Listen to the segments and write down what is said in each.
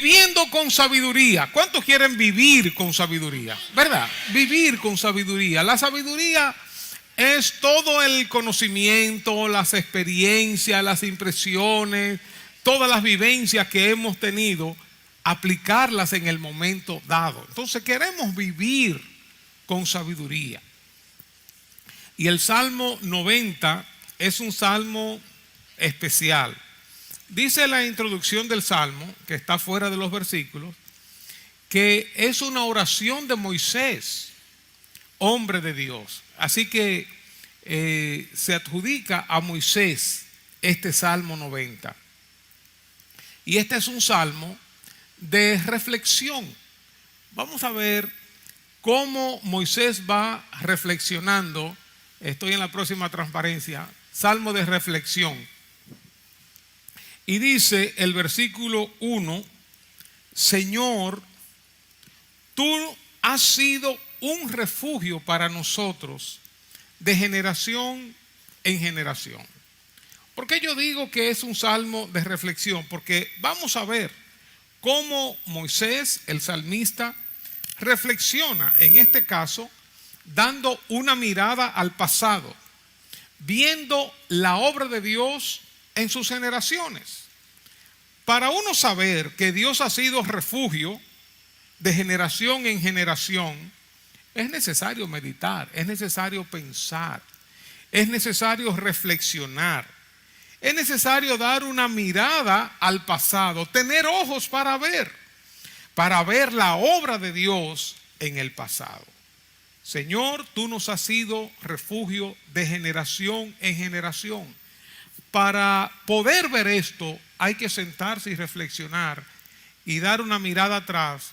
Viviendo con sabiduría. ¿Cuántos quieren vivir con sabiduría? ¿Verdad? Vivir con sabiduría. La sabiduría es todo el conocimiento, las experiencias, las impresiones, todas las vivencias que hemos tenido, aplicarlas en el momento dado. Entonces queremos vivir con sabiduría. Y el Salmo 90 es un salmo especial. Dice la introducción del Salmo, que está fuera de los versículos, que es una oración de Moisés, hombre de Dios. Así que se adjudica a Moisés este Salmo 90. Y este es un salmo de reflexión. Vamos a ver cómo Moisés va reflexionando. Estoy en la próxima transparencia. Salmo de reflexión. Y dice el versículo 1, Señor, tú has sido un refugio para nosotros de generación en generación. ¿Por qué yo digo que es un salmo de reflexión? Porque vamos a ver cómo Moisés, el salmista, reflexiona, en este caso, dando una mirada al pasado, viendo la obra de Dios en sus generaciones. Para uno saber que Dios ha sido refugio de generación en generación, es necesario meditar, es necesario pensar, es necesario reflexionar, es necesario dar una mirada al pasado, tener ojos para ver la obra de Dios en el pasado. Señor, tú nos has sido refugio de generación en generación. Para poder ver esto hay que sentarse y reflexionar y dar una mirada atrás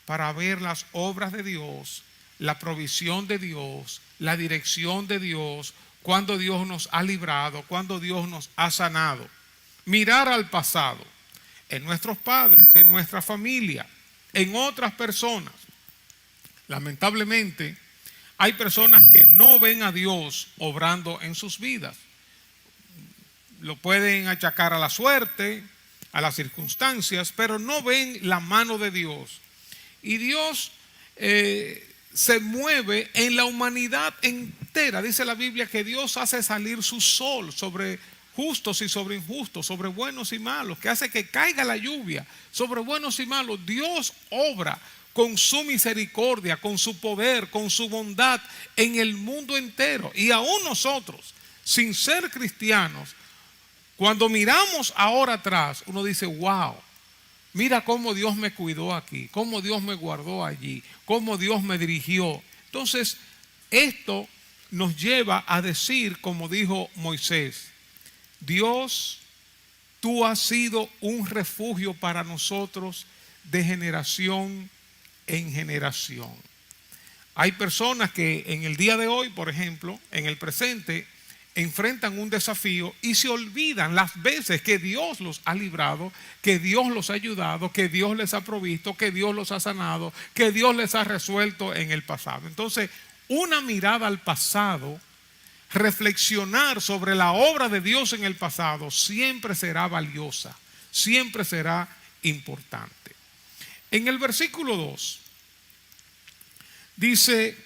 para ver las obras de Dios, la provisión de Dios, la dirección de Dios, cuando Dios nos ha librado, cuando Dios nos ha sanado. Mirar al pasado, en nuestros padres, en nuestra familia, en otras personas. Lamentablemente, hay personas que no ven a Dios obrando en sus vidas. Lo pueden achacar a la suerte, a las circunstancias, pero no ven la mano de Dios. Y Dios se mueve en la humanidad entera. Dice la Biblia que Dios hace salir su sol sobre justos y sobre injustos, sobre buenos y malos, que hace que caiga la lluvia sobre buenos y malos. Dios obra con su misericordia, con su poder, con su bondad en el mundo entero. Y aún nosotros, sin ser cristianos, cuando miramos ahora atrás, uno dice, wow, mira cómo Dios me cuidó aquí, cómo Dios me guardó allí, cómo Dios me dirigió. Entonces, esto nos lleva a decir, como dijo Moisés, Dios, tú has sido un refugio para nosotros de generación en generación. Hay personas que en el día de hoy, por ejemplo, en el presente, enfrentan un desafío y se olvidan las veces que Dios los ha librado, que Dios los ha ayudado, que Dios les ha provisto, que Dios los ha sanado, que Dios les ha resuelto en el pasado. Entonces, una mirada al pasado, reflexionar sobre la obra de Dios en el pasado, siempre será valiosa, siempre será importante. En el versículo 2 dice,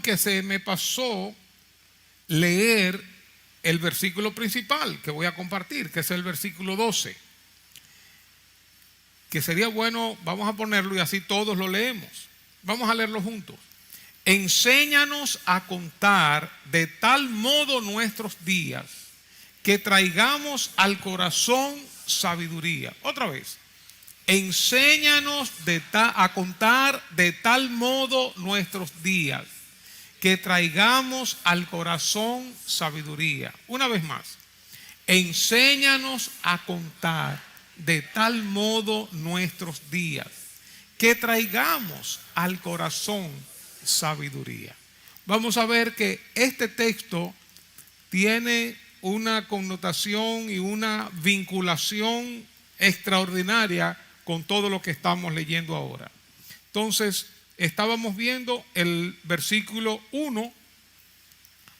que se me pasó leer el versículo principal que voy a compartir, que es el versículo 12, que sería bueno, vamos a ponerlo y así todos lo leemos. Vamos a leerlo juntos. Enséñanos a contar de tal modo nuestros días que traigamos al corazón sabiduría. Otra vez. Enséñanos a contar de tal modo nuestros días que traigamos al corazón sabiduría. Una vez más, enséñanos a contar de tal modo nuestros días que traigamos al corazón sabiduría. Vamos a ver que este texto tiene una connotación y una vinculación extraordinaria con todo lo que estamos leyendo ahora. Entonces, estábamos viendo el versículo 1,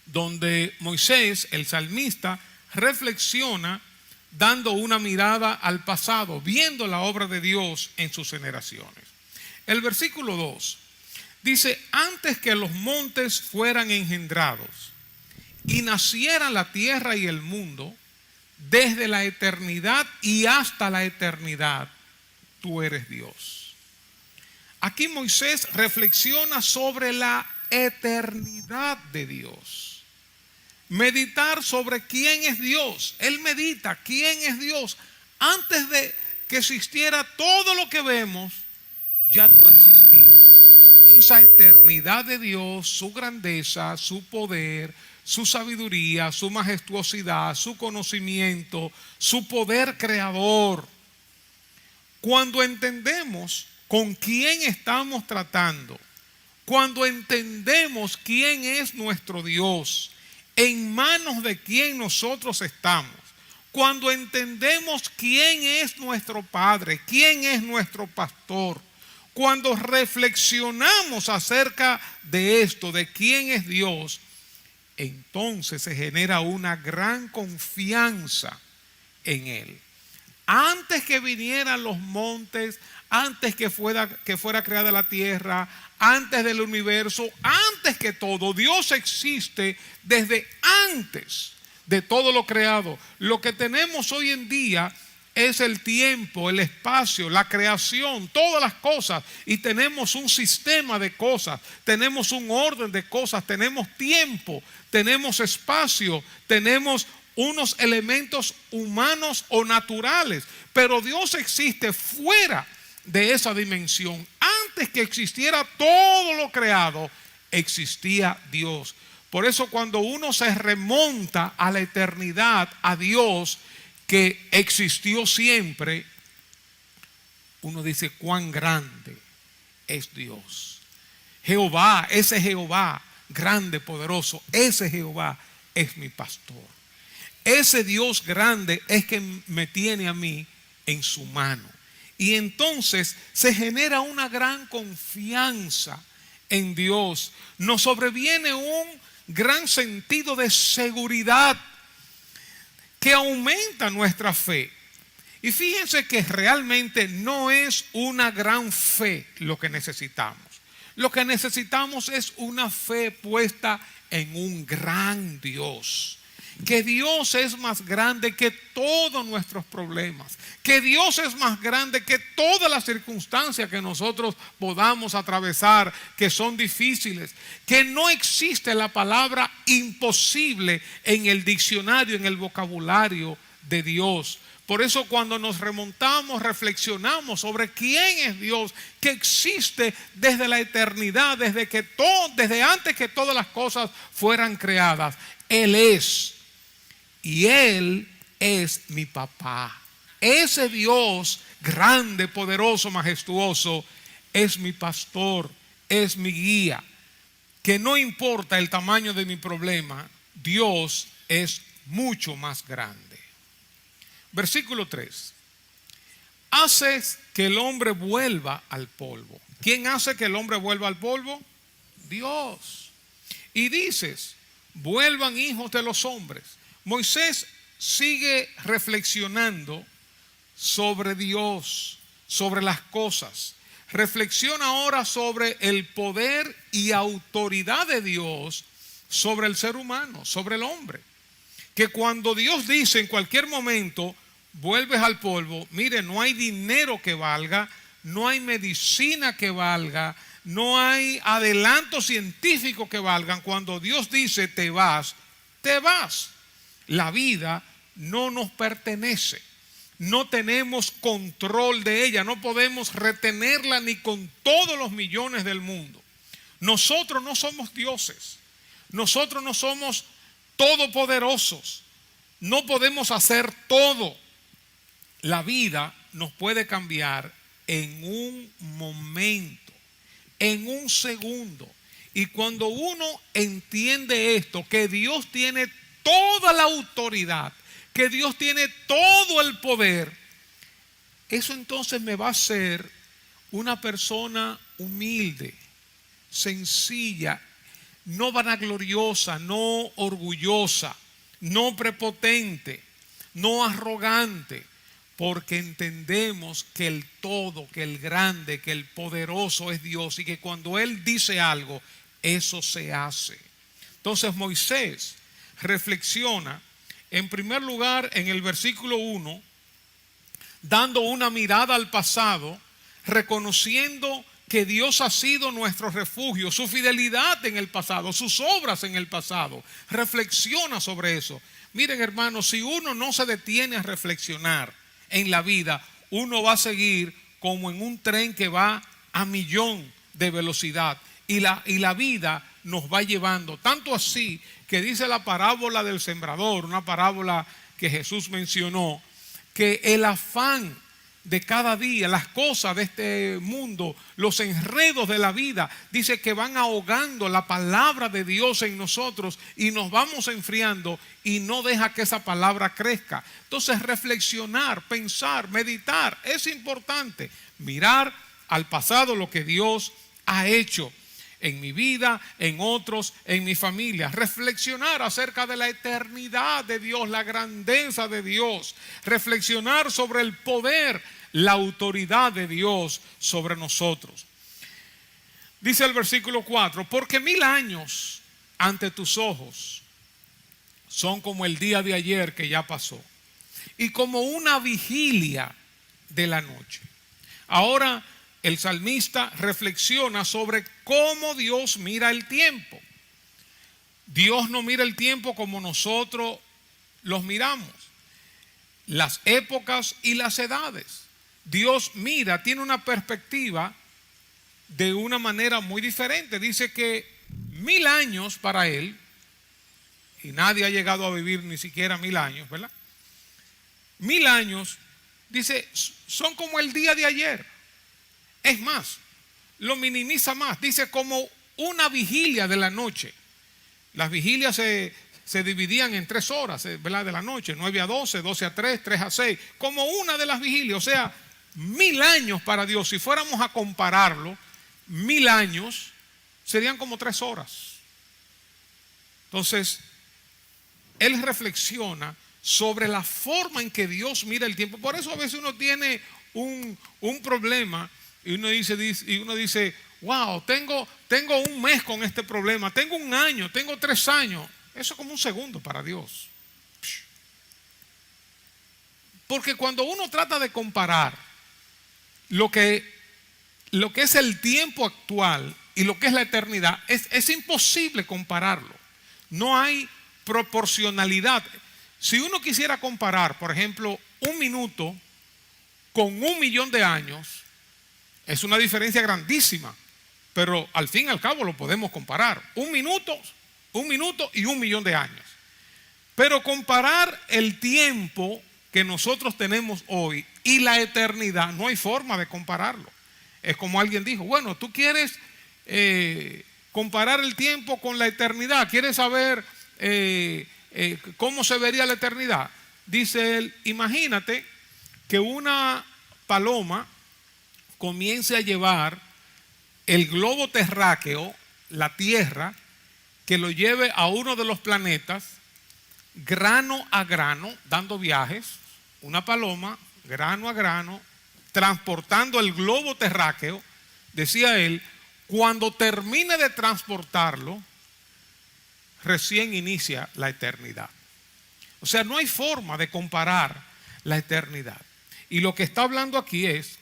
donde Moisés, el salmista, reflexiona dando una mirada al pasado, viendo la obra de Dios en sus generaciones. El versículo 2 dice: antes que los montes fueran engendrados y naciera la tierra y el mundo, desde la eternidad y hasta la eternidad, tú eres Dios. Aquí Moisés reflexiona sobre la eternidad de Dios. Meditar sobre quién es Dios. Él medita quién es Dios. Antes de que existiera todo lo que vemos, ya tú existías. Esa eternidad de Dios, su grandeza, su poder, su sabiduría, su majestuosidad, su conocimiento, su poder creador. Cuando entendemos con quién estamos tratando, cuando entendemos quién es nuestro Dios, en manos de quién nosotros estamos, cuando entendemos quién es nuestro Padre, quién es nuestro pastor, cuando reflexionamos acerca de esto, de quién es Dios, entonces se genera una gran confianza en Él. Antes que vinieran los montes, antes que fuera creada la tierra, antes del universo, antes que todo, Dios existe desde antes de todo lo creado. Lo que tenemos hoy en día es el tiempo, el espacio, la creación, todas las cosas. Y tenemos un sistema de cosas, tenemos un orden de cosas, tenemos tiempo, tenemos espacio, tenemos unos elementos humanos o naturales. Pero Dios existe fuera de esa dimensión. Antes que existiera todo lo creado, existía Dios. Por eso cuando uno se remonta a la eternidad, a Dios, que existió siempre, uno dice: cuán grande es Dios. Jehová, ese Jehová grande, poderoso, ese Jehová es mi pastor. Ese Dios grande es que me tiene a mí en su mano. Y entonces se genera una gran confianza en Dios. Nos sobreviene un gran sentido de seguridad que aumenta nuestra fe. Y fíjense que realmente no es una gran fe lo que necesitamos. Lo que necesitamos es una fe puesta en un gran Dios. Que Dios es más grande que todos nuestros problemas. Que Dios es más grande que todas las circunstancias que nosotros podamos atravesar, que son difíciles. Que no existe la palabra imposible en el diccionario, en el vocabulario de Dios. Por eso cuando nos remontamos, reflexionamos sobre quién es Dios, que existe desde la eternidad, desde antes que todas las cosas fueran creadas. Él es. Y Él es mi papá. Ese Dios grande, poderoso, majestuoso, es mi pastor, es mi guía. Que no importa el tamaño de mi problema, Dios es mucho más grande. Versículo 3. Haces que el hombre vuelva al polvo. ¿Quién hace que el hombre vuelva al polvo? Dios. Y dices: vuelvan hijos de los hombres. Moisés sigue reflexionando sobre Dios, sobre las cosas. Reflexiona ahora sobre el poder y autoridad de Dios sobre el ser humano, sobre el hombre. Que cuando Dios dice en cualquier momento: vuelves al polvo, mire, no hay dinero que valga, no hay medicina que valga, no hay adelanto científico que valgan. Cuando Dios dice te vas, te vas. La vida no nos pertenece, no tenemos control de ella, no podemos retenerla ni con todos los millones del mundo. Nosotros no somos dioses, nosotros no somos todopoderosos, no podemos hacer todo. La vida nos puede cambiar en un momento, en un segundo. Y cuando uno entiende esto, que Dios tiene toda la autoridad, que Dios tiene todo el poder, eso entonces me va a hacer una persona humilde, sencilla, no vanagloriosa, no orgullosa, no prepotente. no arrogante, porque entendemos que el todo, que el grande, que el poderoso es Dios y que cuando Él dice algo, eso se hace. Entonces Moisés reflexiona en primer lugar en el versículo 1, dando una mirada al pasado, reconociendo que Dios ha sido nuestro refugio, su fidelidad en el pasado, sus obras en el pasado. Reflexiona sobre eso. Miren, hermanos, si uno no se detiene a reflexionar en la vida, uno va a seguir como en un tren que va a 1.000.000 de velocidad y la vida nos va llevando. Tanto así que dice la parábola del sembrador, una parábola que Jesús mencionó, que el afán de cada día, las cosas de este mundo, los enredos de la vida, dice que van ahogando la palabra de Dios en nosotros y nos vamos enfriando y no deja que esa palabra crezca. Entonces reflexionar, pensar, meditar es importante. Mirar al pasado lo que Dios ha hecho en mi vida, en otros, en mi familia. Reflexionar acerca de la eternidad de Dios, la grandeza de Dios. Reflexionar sobre el poder, la autoridad de Dios sobre nosotros. Dice el versículo 4, porque 1000 años ante tus ojos son como el día de ayer que ya pasó y como una vigilia de la noche. Ahora el salmista reflexiona sobre cómo Dios mira el tiempo. Dios no mira el tiempo como nosotros los miramos, las épocas y las edades. Dios mira, tiene una perspectiva de una manera muy diferente. Dice que 1000 años para Él, y nadie ha llegado a vivir ni siquiera 1000 años, ¿verdad? 1000 años, dice, son como el día de ayer. Es más, lo minimiza más. Dice como una vigilia de la noche. Las vigilias se dividían en 3 horas, ¿verdad? De la noche, 9 a 12, 12 a 3, 3 a 6. Como una de las vigilias. O sea, 1000 años para Dios. Si fuéramos a compararlo, 1000 años serían como 3 horas. Entonces, él reflexiona sobre la forma en que Dios mira el tiempo. Por eso a veces uno tiene un problema y uno dice, wow, tengo un mes con este problema, tengo un año, tengo 3 años. Eso es como un segundo para Dios. Porque cuando uno trata de comparar lo que es el tiempo actual y lo que es la eternidad, es imposible compararlo. No hay proporcionalidad. Si uno quisiera comparar, por ejemplo, 1 minuto con 1.000.000 de años, es una diferencia grandísima, pero al fin y al cabo lo podemos comparar. 1 minuto y 1.000.000 de años. Pero comparar el tiempo que nosotros tenemos hoy y la eternidad, no hay forma de compararlo. Es como alguien dijo, bueno, tú quieres comparar el tiempo con la eternidad, quieres saber cómo se vería la eternidad. Dice él, imagínate que una paloma comience a llevar el globo terráqueo, la Tierra, que lo lleve a uno de los planetas, grano a grano, dando viajes, una paloma, grano a grano, transportando el globo terráqueo. Decía él, cuando termine de transportarlo, recién inicia la eternidad. O sea, no hay forma de comparar la eternidad. Y lo que está hablando aquí es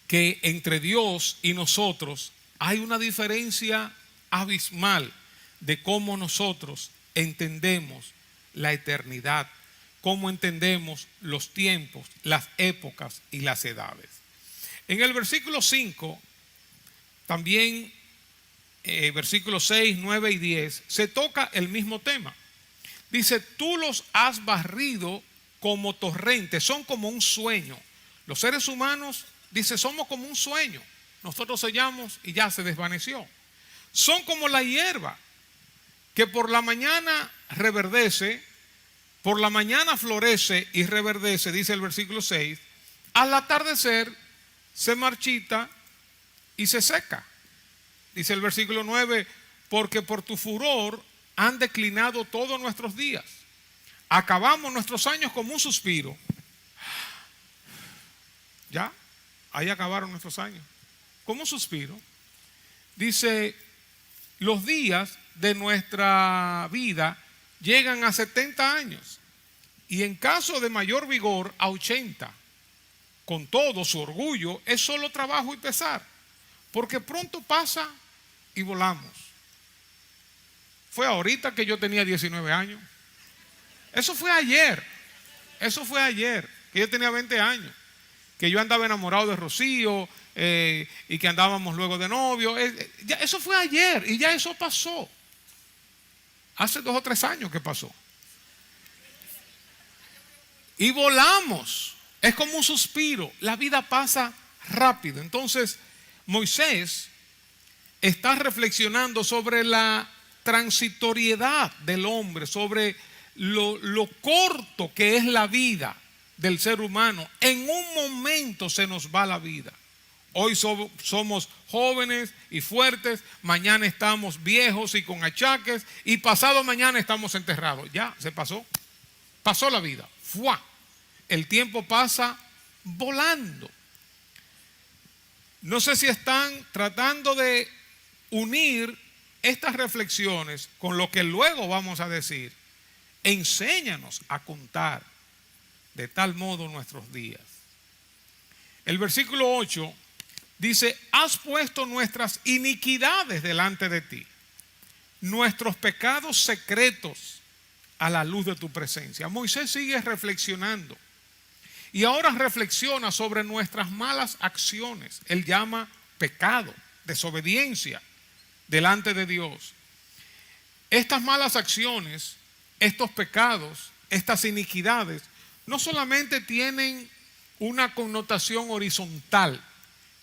que entre Dios y nosotros hay una diferencia abismal de cómo nosotros entendemos la eternidad, cómo entendemos los tiempos, las épocas y las edades. En el versículo 5, también versículos 6, 9 y 10, se toca el mismo tema. Dice, tú los has barrido como torrentes, son como un sueño. Los seres humanos, dice, somos como un sueño. Nosotros soñamos y ya se desvaneció. Son como la hierba que por la mañana reverdece, por la mañana florece y reverdece, dice el versículo 6. Al atardecer se marchita y se seca. Dice el versículo 9, porque por tu furor han declinado todos nuestros días. acabamos nuestros años como un suspiro. Ya, ahí acabaron nuestros años, como un suspiro. Dice, los días de nuestra vida llegan a 70 años y en caso de mayor vigor a 80. Con todo su orgullo es solo trabajo y pesar, porque pronto pasa y volamos. Fue ahorita que yo tenía 19 años. Eso fue ayer, que yo tenía 20 años, que yo andaba enamorado de Rocío y que andábamos luego de novio. Ya, eso fue ayer y ya eso pasó. Hace 2 o 3 años que pasó. Y volamos. Es como un suspiro. La vida pasa rápido. Entonces, Moisés está reflexionando sobre la transitoriedad del hombre, sobre lo corto que es la vida del ser humano. En un momento se nos va la vida. Hoy somos jóvenes y fuertes, mañana estamos viejos y con achaques, y pasado mañana estamos enterrados. Ya, se pasó. Pasó la vida. ¡Fua! El tiempo pasa volando. No sé si están tratando de unir estas reflexiones con lo que luego vamos a decir. Enséñanos a contar de tal modo nuestros días. El versículo 8 dice, has puesto nuestras iniquidades delante de ti, nuestros pecados secretos a la luz de tu presencia. Moisés sigue reflexionando y ahora reflexiona sobre nuestras malas acciones. Él llama pecado, desobediencia delante de Dios. Estas malas acciones, estos pecados, estas iniquidades, no solamente tienen una connotación horizontal,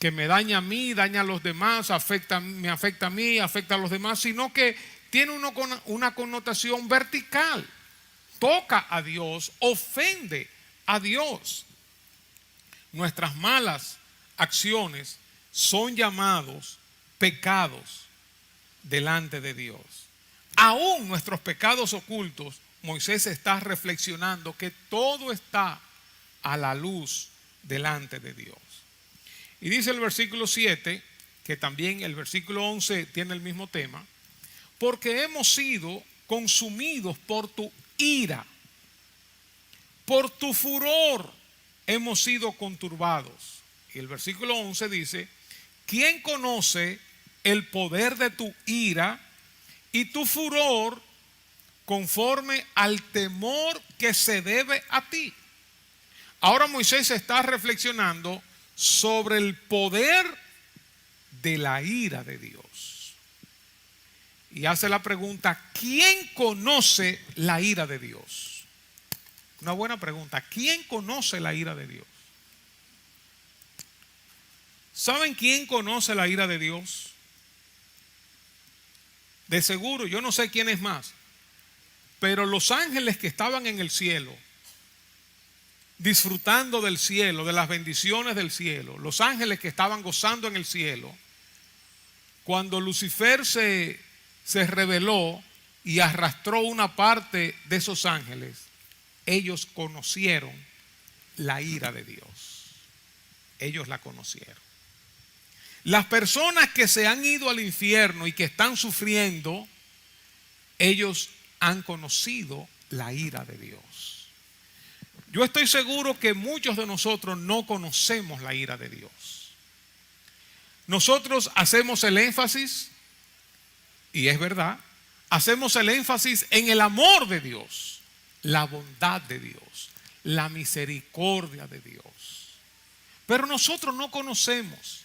que me daña a mí, daña a los demás, me afecta a mí, afecta a los demás, sino que tiene una connotación vertical. Toca a Dios, ofende a Dios. Nuestras malas acciones son llamados pecados delante de Dios. Aún nuestros pecados ocultos, Moisés está reflexionando que todo está a la luz delante de Dios. Y dice el versículo 7, que también el versículo 11 tiene el mismo tema, porque hemos sido consumidos por tu ira, por tu furor hemos sido conturbados. Y el versículo 11 dice, ¿quién conoce el poder de tu ira y tu furor conforme al temor que se debe a ti? Ahora Moisés está reflexionando sobre el poder de la ira de Dios. Y hace la pregunta, ¿quién conoce la ira de Dios? Una buena pregunta. ¿Quién conoce la ira de Dios? ¿Saben quién conoce la ira de Dios? De seguro, yo no sé quién es más, pero los ángeles que estaban en el cielo, disfrutando del cielo, de las bendiciones del cielo, los ángeles que estaban gozando en el cielo, cuando Lucifer se rebeló y arrastró una parte de esos ángeles, ellos conocieron la ira de Dios. Ellos la conocieron. Las personas que se han ido al infierno y que están sufriendo, ellos han conocido la ira de Dios. Yo estoy seguro que muchos de nosotros no conocemos la ira de Dios. Nosotros hacemos el énfasis, y es verdad, hacemos el énfasis en el amor de Dios, la bondad de Dios, la misericordia de Dios. Pero nosotros no conocemos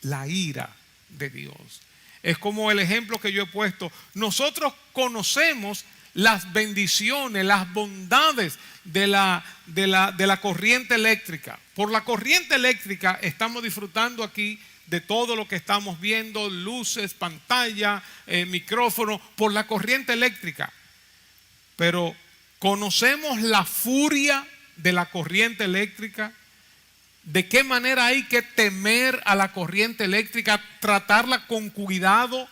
la ira de Dios. Es como el ejemplo que yo he puesto. Nosotros conocemos las bendiciones, las bondades de la corriente eléctrica. Por la corriente eléctrica estamos disfrutando aquí de todo lo que estamos viendo, luces, pantalla, micrófono, por la corriente eléctrica. Pero conocemos la furia de la corriente eléctrica, de qué manera hay que temer a la corriente eléctrica, tratarla con cuidado,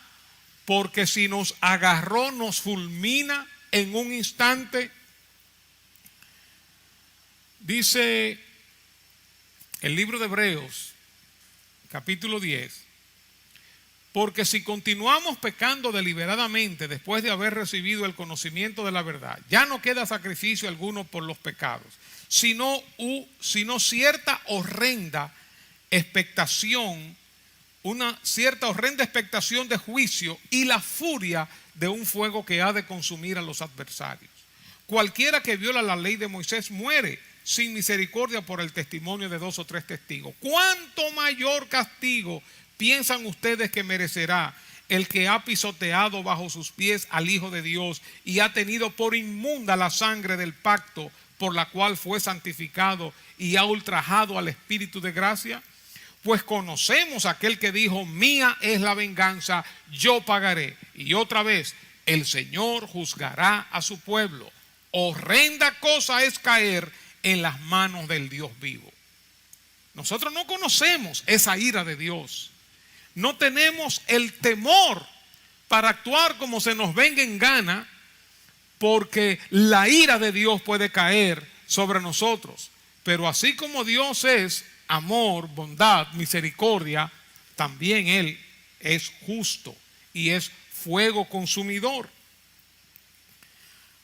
porque si nos agarró, nos fulmina en un instante. Dice el libro de Hebreos, capítulo 10, porque si continuamos pecando deliberadamente después de haber recibido el conocimiento de la verdad, ya no queda sacrificio alguno por los pecados, sino cierta horrenda expectación, una cierta horrenda expectación de juicio y la furia de un fuego que ha de consumir a los adversarios. Cualquiera que viola la ley de Moisés muere sin misericordia por el testimonio de 2 o 3 testigos. ¿Cuánto mayor castigo piensan ustedes que merecerá el que ha pisoteado bajo sus pies al Hijo de Dios y ha tenido por inmunda la sangre del pacto por la cual fue santificado y ha ultrajado al Espíritu de gracia? Pues conocemos a aquel que dijo: mía es la venganza, yo pagaré. Y otra vez, el Señor juzgará a su pueblo. Horrenda cosa es caer en las manos del Dios vivo. Nosotros no conocemos esa ira de Dios. No tenemos el temor para actuar como se nos venga en gana, porque la ira de Dios puede caer sobre nosotros. Pero así como Dios es amor, bondad, misericordia, también Él es justo y es fuego consumidor.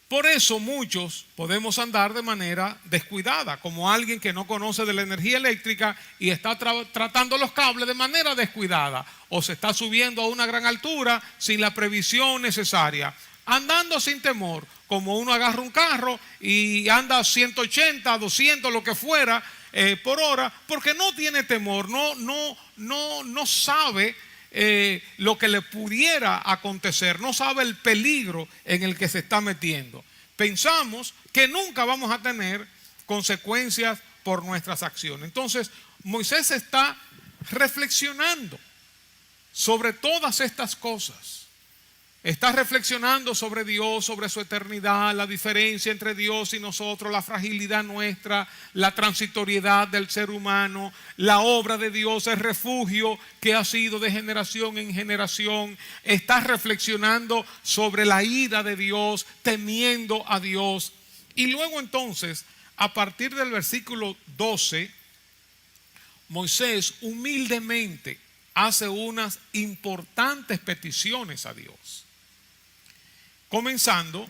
Por eso muchos podemos andar de manera descuidada, como alguien que no conoce de la energía eléctrica y está tratando los cables de manera descuidada, o se está subiendo a una gran altura sin la previsión necesaria, andando sin temor, como uno agarra un carro y anda a 180, 200, lo que fuera, por hora, porque no tiene temor, no sabe lo que le pudiera acontecer, no sabe el peligro en el que se está metiendo. Pensamos que nunca vamos a tener consecuencias por nuestras acciones. Entonces, Moisés está reflexionando sobre todas estas cosas. Está reflexionando sobre Dios, sobre su eternidad, la diferencia entre Dios y nosotros, la fragilidad nuestra, la transitoriedad del ser humano, la obra de Dios, el refugio que ha sido de generación en generación. Está reflexionando sobre la ira de Dios, temiendo a Dios. Y luego entonces, a partir del versículo 12, Moisés humildemente hace unas importantes peticiones a Dios. Comenzando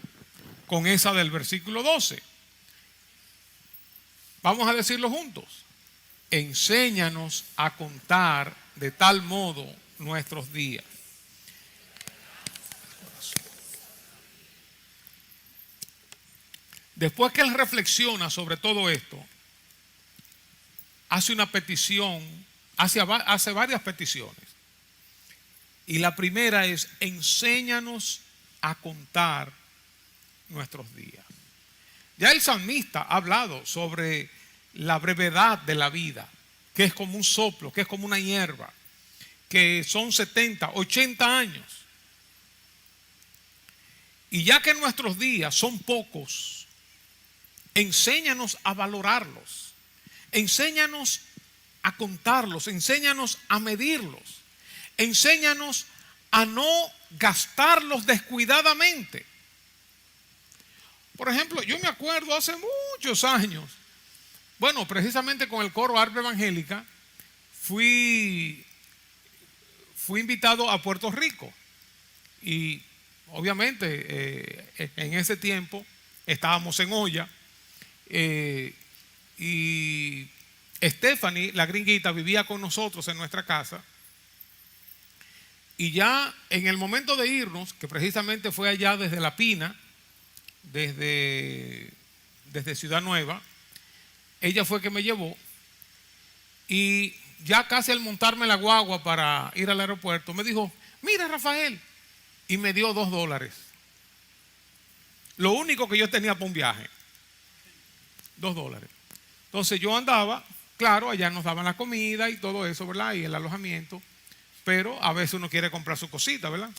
con esa del versículo 12. Vamos a decirlo juntos. Enséñanos a contar de tal modo nuestros días. Después que él reflexiona sobre todo esto, hace una petición, hace varias peticiones. Y la primera es: enséñanos a contar nuestros días. Ya el salmista ha hablado sobre la brevedad de la vida, que es como un soplo, que es como una hierba, que son 70, 80 años. Y ya que nuestros días son pocos, enséñanos a valorarlos, enséñanos a contarlos, enséñanos a medirlos, enséñanos a no gastarlos descuidadamente. Por ejemplo, yo me acuerdo hace muchos años, bueno, precisamente con el coro Arpa Evangélica, fui invitado a Puerto Rico. Y obviamente en ese tiempo estábamos en olla, y Stephanie, la gringuita, vivía con nosotros en nuestra casa. Y ya en el momento de irnos, que precisamente fue allá desde La Pina, desde Ciudad Nueva, ella fue que me llevó. Y ya casi al montarme la guagua para ir al aeropuerto, me dijo: mira, Rafael, y me dio $2. Lo único que yo tenía para un viaje, $2. Entonces yo andaba, claro, allá nos daban la comida y todo eso, ¿verdad? Y el alojamiento. Pero a veces uno quiere comprar su cosita, ¿verdad?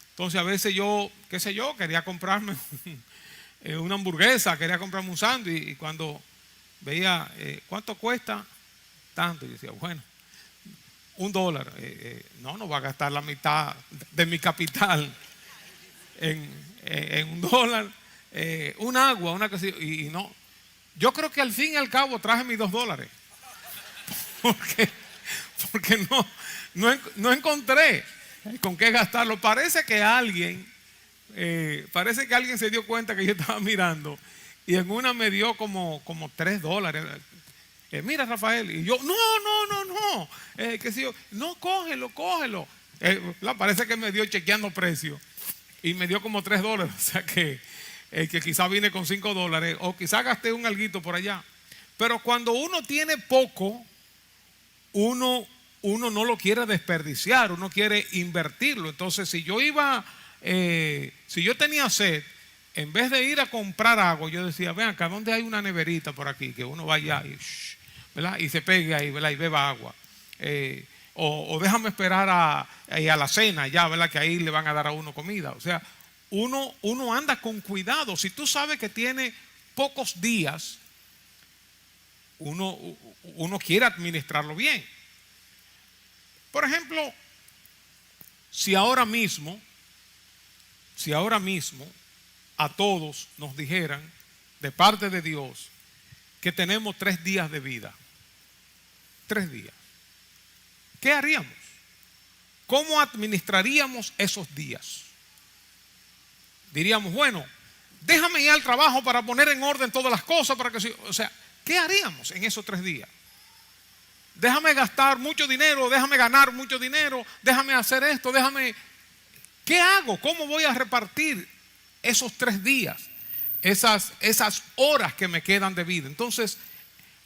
Entonces a veces yo, qué sé yo, quería comprarme una hamburguesa, quería comprarme un sándwich, y cuando veía cuánto cuesta, tanto, yo decía, bueno, $1. No va a gastar la mitad de mi capital en $1. Un agua, una cosa, y no. Yo creo que al fin y al cabo traje mis $2. Porque, porque no encontré con qué gastarlo. Parece que alguien se dio cuenta que yo estaba mirando y en una me dio como $3. Mira, Rafael, y yo, no, que si yo, no, cógelo. Parece que me dio chequeando precio y me dio como $3, o sea que quizá vine con $5 o quizá gasté un alguito por allá. Pero cuando uno tiene poco, uno no lo quiere desperdiciar, uno quiere invertirlo. Entonces, si yo tenía sed, en vez de ir a comprar agua, yo decía, ven acá, ¿dónde hay una neverita por aquí? Que uno vaya y, ¿verdad? Y se pegue ahí, ¿verdad? Y beba agua. O déjame esperar a la cena ya, ¿verdad? Que ahí le van a dar a uno comida. O sea, uno anda con cuidado. Si tú sabes que tiene pocos días, uno quiere administrarlo bien. Por ejemplo, si ahora mismo a todos nos dijeran de parte de Dios que tenemos 3 días de vida, 3 días, ¿qué haríamos? ¿Cómo administraríamos esos días? Diríamos, bueno, déjame ir al trabajo para poner en orden todas las cosas, o sea, ¿qué haríamos en esos 3 días? Déjame gastar mucho dinero, déjame ganar mucho dinero, déjame hacer esto, ¿qué hago? ¿Cómo voy a repartir esos 3 días? Esas horas que me quedan de vida. Entonces,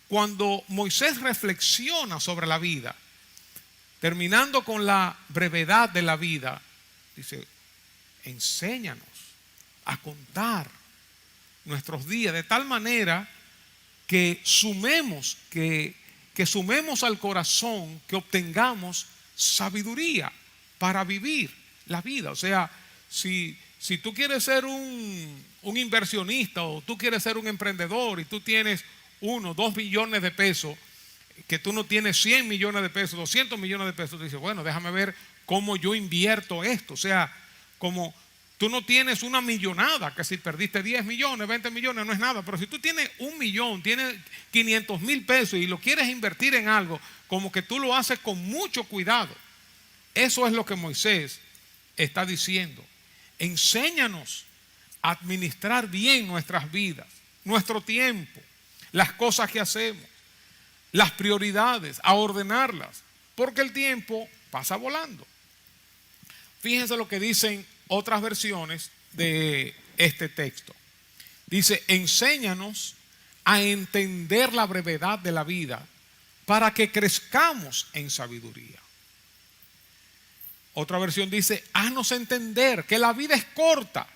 cuando Moisés reflexiona sobre la vida, terminando con la brevedad de la vida, dice, enséñanos a contar nuestros días de tal manera que sumemos al corazón, que obtengamos sabiduría para vivir la vida. O sea, si tú quieres ser un inversionista o tú quieres ser un emprendedor y tú tienes 1, 2 millones de pesos, que tú no tienes 100 millones de pesos, 200 millones de pesos, tú dices, bueno, déjame ver cómo yo invierto esto. O sea, como tú no tienes una millonada, que si perdiste 10 millones, 20 millones no es nada, pero si tú tienes 1 millón, tienes 500,000 pesos y lo quieres invertir en algo, como que tú lo haces con mucho cuidado. Eso es lo que Moisés está diciendo. Enséñanos a administrar bien nuestras vidas, nuestro tiempo, las cosas que hacemos, las prioridades, a ordenarlas, porque el tiempo pasa volando. Fíjense lo que dicen otras versiones de este texto. Dice, enséñanos a entender la brevedad de la vida para que crezcamos en sabiduría. Otra versión dice, haznos entender que la vida es corta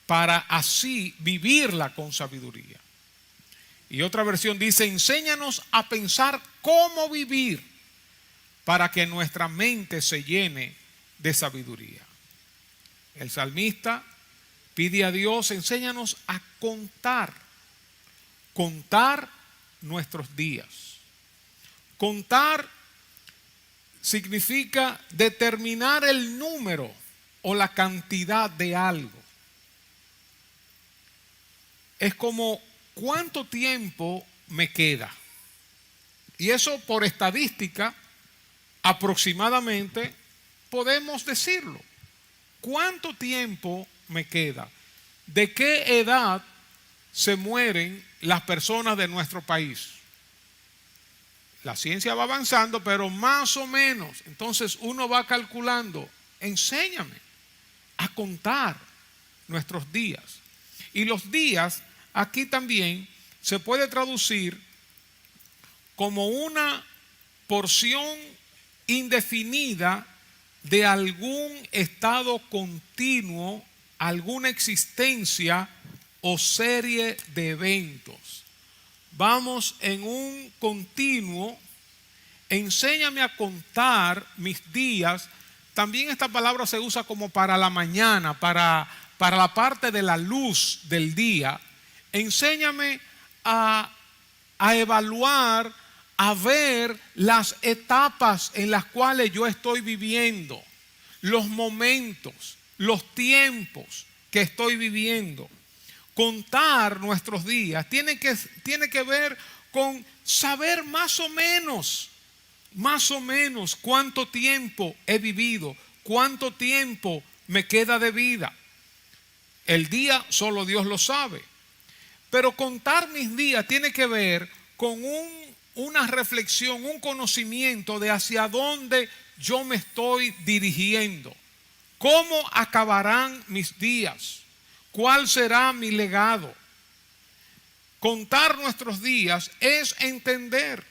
para así vivirla con sabiduría. Y otra versión dice, enséñanos a pensar cómo vivir para que nuestra mente se llene de sabiduría. El salmista pide a Dios, enséñanos a contar nuestros días. Contar significa determinar el número o la cantidad de algo. Es como cuánto tiempo me queda. Y eso por estadística aproximadamente podemos decirlo. ¿Cuánto tiempo me queda? ¿De qué edad se mueren las personas de nuestro país? La ciencia va avanzando, pero más o menos. Entonces uno va calculando. Enséñame a contar nuestros días. Y los días aquí también se puede traducir como una porción indefinida de algún estado continuo, alguna existencia o serie de eventos. Vamos en un continuo. Enséñame a contar mis días. También esta palabra se usa como para la mañana, para la parte de la luz del día. Enséñame a evaluar, a ver las etapas en las cuales yo estoy viviendo, los momentos, los tiempos que estoy viviendo. contar nuestros días tiene que ver con saber más o menos cuánto tiempo he vivido, cuánto tiempo me queda de vida. El día solo Dios lo sabe. Pero contar mis días tiene que ver con una reflexión, un conocimiento de hacia dónde yo me estoy dirigiendo. ¿Cómo acabarán mis días? ¿Cuál será mi legado? Contar nuestros días es entender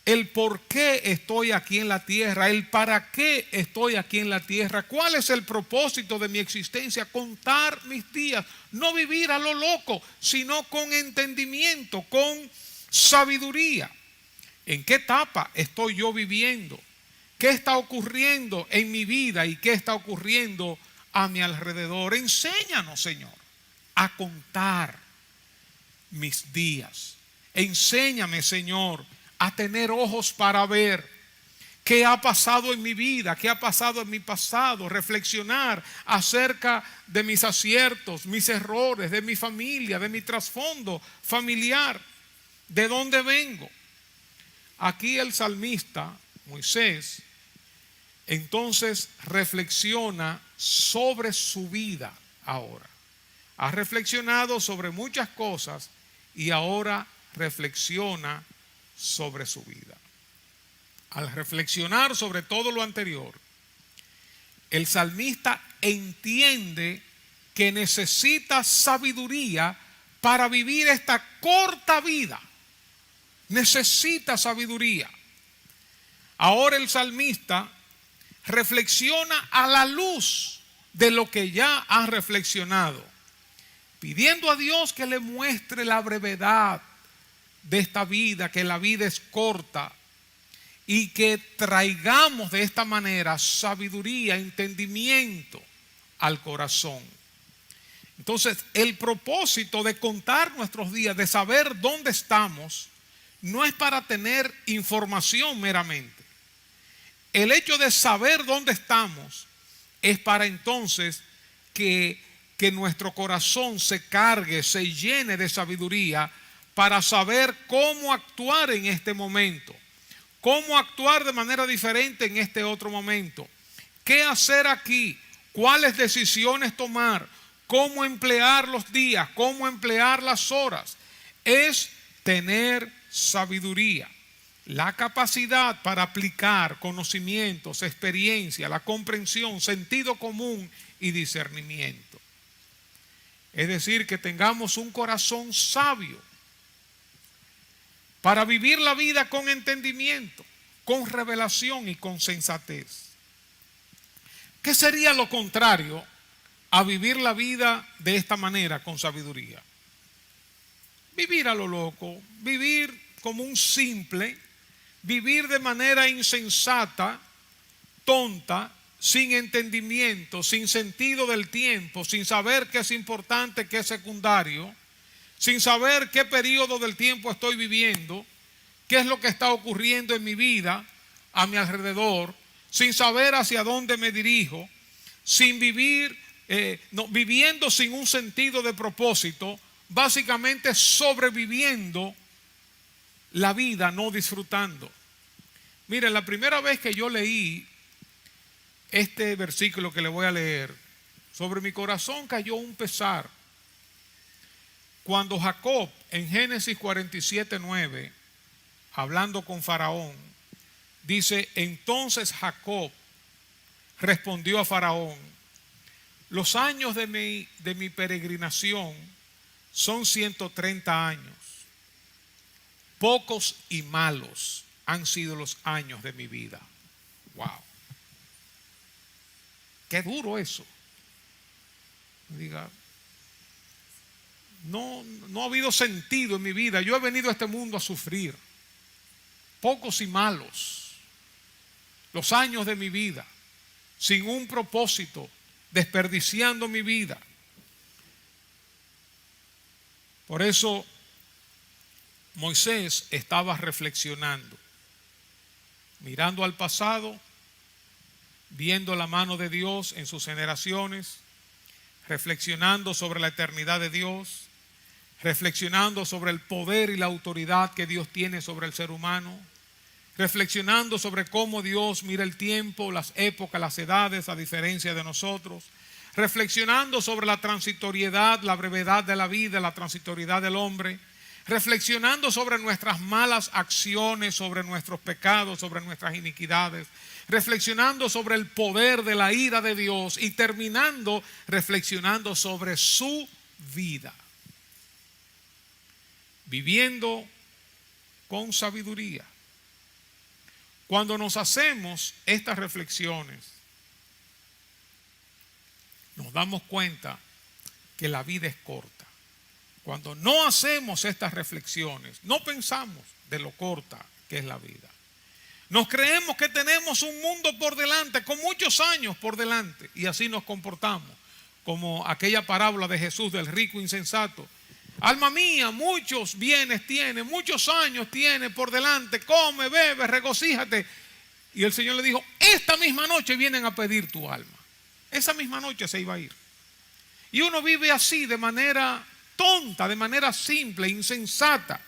el por qué estoy aquí en la tierra, el para qué estoy aquí en la tierra, cuál es el propósito de mi existencia. Contar mis días, no vivir a lo loco, sino con entendimiento, con sabiduría. ¿En qué etapa estoy yo viviendo? ¿Qué está ocurriendo en mi vida y qué está ocurriendo a mi alrededor? Enséñanos, Señor, a contar mis días. Enséñame, Señor, a tener ojos para ver qué ha pasado en mi vida, qué ha pasado en mi pasado, reflexionar acerca de mis aciertos, mis errores, de mi familia, de mi trasfondo familiar, de dónde vengo. Aquí el salmista, Moisés, entonces reflexiona sobre su vida ahora. Ha reflexionado sobre muchas cosas y ahora reflexiona sobre su vida. Al reflexionar sobre todo lo anterior, el salmista entiende que necesita sabiduría para vivir esta corta vida. Necesita sabiduría. Ahora el salmista reflexiona a la luz de lo que ya ha reflexionado, pidiendo a Dios que le muestre la brevedad de esta vida, que la vida es corta y que traigamos de esta manera sabiduría, entendimiento al corazón. Entonces, el propósito de contar nuestros días, de saber dónde estamos, no es para tener información meramente. El hecho de saber dónde estamos es para entonces que nuestro corazón se cargue, se llene de sabiduría para saber cómo actuar en este momento, cómo actuar de manera diferente en este otro momento, qué hacer aquí, cuáles decisiones tomar, cómo emplear los días, cómo emplear las horas. Es tener sabiduría, la capacidad para aplicar conocimientos, experiencia, la comprensión, sentido común y discernimiento. Es decir, que tengamos un corazón sabio para vivir la vida con entendimiento, con revelación y con sensatez. ¿Qué sería lo contrario a vivir la vida de esta manera con sabiduría? Vivir a lo loco, vivir como un simple, vivir de manera insensata, tonta, sin entendimiento, sin sentido del tiempo, sin saber qué es importante, qué es secundario, sin saber qué periodo del tiempo estoy viviendo, qué es lo que está ocurriendo en mi vida, a mi alrededor, sin saber hacia dónde me dirijo, sin vivir, viviendo sin un sentido de propósito, básicamente sobreviviendo la vida, no disfrutando. Miren, la primera vez que yo leí este versículo que le voy a leer, sobre mi corazón cayó un pesar. Cuando Jacob, en Génesis 47:9, hablando con Faraón, dice: entonces Jacob respondió a Faraón: los años de mi peregrinación son 130 años. Pocos y malos han sido los años de mi vida. Wow. Qué duro eso. Diga, no ha habido sentido en mi vida. Yo he venido a este mundo a sufrir. Pocos y malos los años de mi vida, sin un propósito, desperdiciando mi vida. Por eso Moisés estaba reflexionando, mirando al pasado, viendo la mano de Dios en sus generaciones, reflexionando sobre la eternidad de Dios, reflexionando sobre el poder y la autoridad que Dios tiene sobre el ser humano, reflexionando sobre cómo Dios mira el tiempo, las épocas, las edades, a diferencia de nosotros, reflexionando sobre la transitoriedad, la brevedad de la vida, la transitoriedad del hombre, reflexionando sobre nuestras malas acciones, sobre nuestros pecados, sobre nuestras iniquidades, reflexionando sobre el poder de la ira de Dios y terminando reflexionando sobre su vida, viviendo con sabiduría. Cuando nos hacemos estas reflexiones, nos damos cuenta que la vida es corta. Cuando no hacemos estas reflexiones, no pensamos de lo corta que es la vida. Nos creemos que tenemos un mundo por delante, con muchos años por delante, y así nos comportamos, como aquella parábola de Jesús del rico insensato. Alma mía, muchos bienes tiene, muchos años tiene por delante, come, bebe, regocíjate. Y el Señor le dijo, esta misma noche vienen a pedir tu alma. Esa misma noche se iba a ir. Y uno vive así de manera tonta, de manera simple, insensata,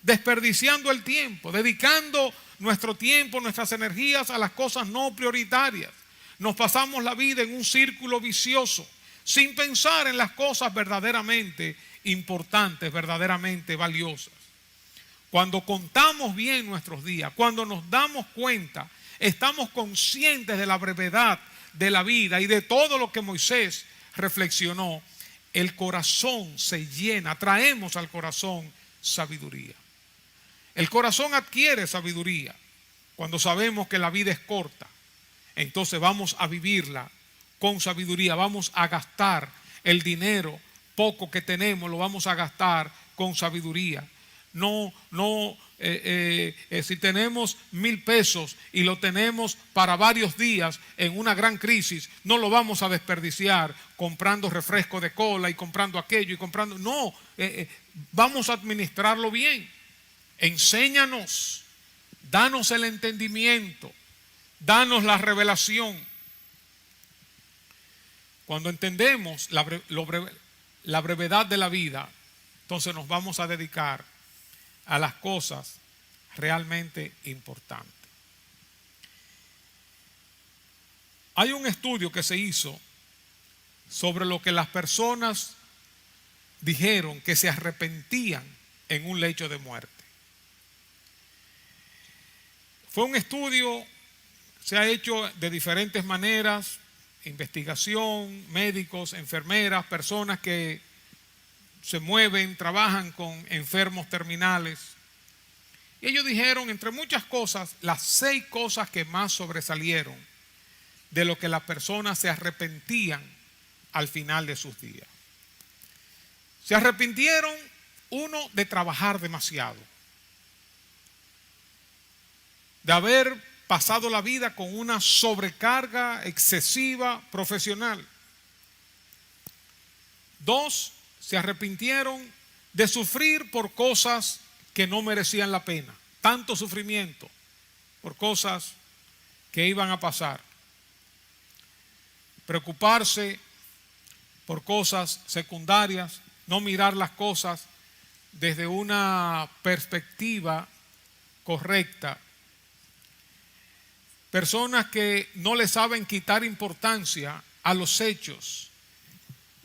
desperdiciando el tiempo, dedicando nuestro tiempo, nuestras energías a las cosas no prioritarias. Nos pasamos la vida en un círculo vicioso, sin pensar en las cosas verdaderamente importantes, verdaderamente valiosas. Cuando contamos bien nuestros días, cuando nos damos cuenta, estamos conscientes de la brevedad de la vida y de todo lo que Moisés reflexionó, el corazón se llena, traemos al corazón sabiduría. El corazón adquiere sabiduría cuando sabemos que la vida es corta. Entonces vamos a vivirla con sabiduría, vamos a gastar el dinero poco que tenemos, lo vamos a gastar con sabiduría. Si tenemos 1,000 pesos y lo tenemos para varios días en una gran crisis, no lo vamos a desperdiciar comprando refresco de cola y comprando aquello y comprando. No, vamos a administrarlo bien. Enséñanos, danos el entendimiento, danos la revelación. Cuando entendemos la brevedad de la vida, entonces nos vamos a dedicar a las cosas realmente importantes. Hay un estudio que se hizo sobre lo que las personas dijeron que se arrepentían en un lecho de muerte. Fue un estudio, se ha hecho de diferentes maneras, investigación, médicos, enfermeras, personas que se mueven, trabajan con enfermos terminales. Y ellos dijeron, entre muchas cosas, las 6 cosas que más sobresalieron de lo que las personas se arrepentían al final de sus días. Se arrepintieron, uno, de trabajar demasiado, de haber pasado la vida con una sobrecarga excesiva profesional. 2, se arrepintieron de sufrir por cosas que no merecían la pena, tanto sufrimiento por cosas que iban a pasar, preocuparse por cosas secundarias, no mirar las cosas desde una perspectiva correcta. Personas que no le saben quitar importancia a los hechos